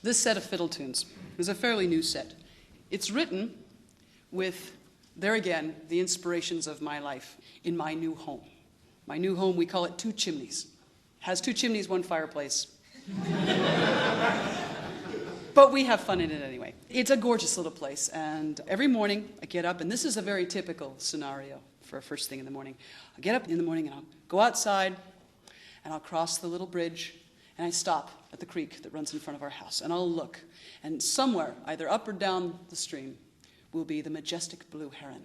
This set of fiddle tunes is a fairly new set. It's written with, there again, the inspirations of my life in my new home. My new home, we call it Two Chimneys. Has two chimneys, one fireplace. But we have fun in it anyway. It's a gorgeous little place, and every morning I get up, and this is a very typical scenario for first thing in the morning. I get up in the morning and I'll go outside, and I'll cross the little bridge, and I stop at the creek that runs in front of our house, and I'll look, and somewhere, either up or down the stream, will be the majestic blue heron.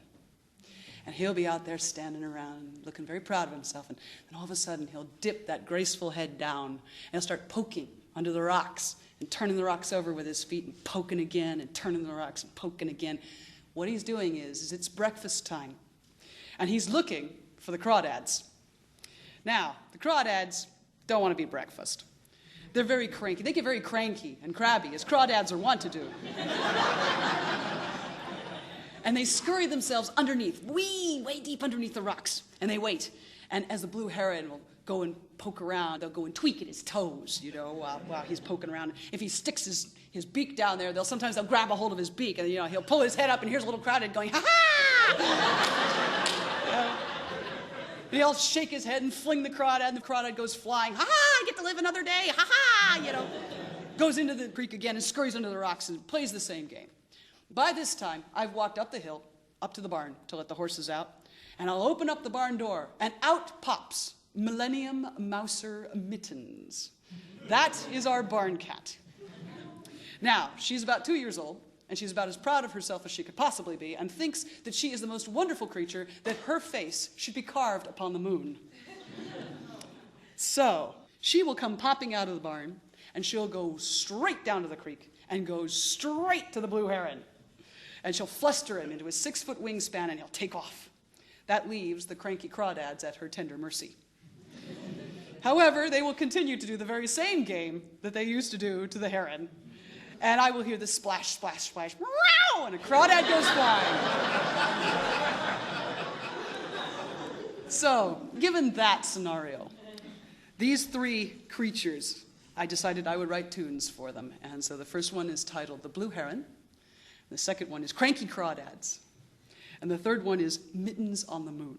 And he'll be out there standing around, looking very proud of himself, and then all of a sudden he'll dip that graceful head down, and he'll start poking under the rocks, and turning the rocks over with his feet, and poking again, and turning the rocks, and poking again. What he's doing is it's breakfast time, and he's looking for the crawdads. Now, the crawdads don't want to be breakfast. They're very cranky. They get very cranky and crabby, as crawdads are wont to do. And they scurry themselves underneath, way deep underneath the rocks, and they wait. And as the blue heron will go and poke around, they'll go and tweak at his toes, while he's poking around. If he sticks his beak down there, sometimes they'll grab a hold of his beak, and he'll pull his head up, and here's a little crawdad going, ha-ha! And he'll shake his head and fling the crawdad, and the crawdad goes flying, ha-ha, I get to live another day, ha-ha, Goes into the creek again and scurries under the rocks and plays the same game. By this time, I've walked up the hill, up to the barn to let the horses out, and I'll open up the barn door, and out pops Millennium Mouser Mittens. That is our barn cat. Now, she's about 2 years old, and she's about as proud of herself as she could possibly be, and thinks that she is the most wonderful creature, that her face should be carved upon the moon. So, she will come popping out of the barn, and she'll go straight down to the creek, and go straight to the blue heron. And she'll fluster him into his 6-foot wingspan, and he'll take off. That leaves the cranky crawdads at her tender mercy. However, they will continue to do the very same game that they used to do to the heron. And I will hear the splash, splash, splash, meow, and a crawdad goes flying. So, given that scenario, these three creatures, I decided I would write tunes for them. And so the first one is titled The Blue Heron. The second one is Cranky Crawdads. And the third one is Mittens on the Moon.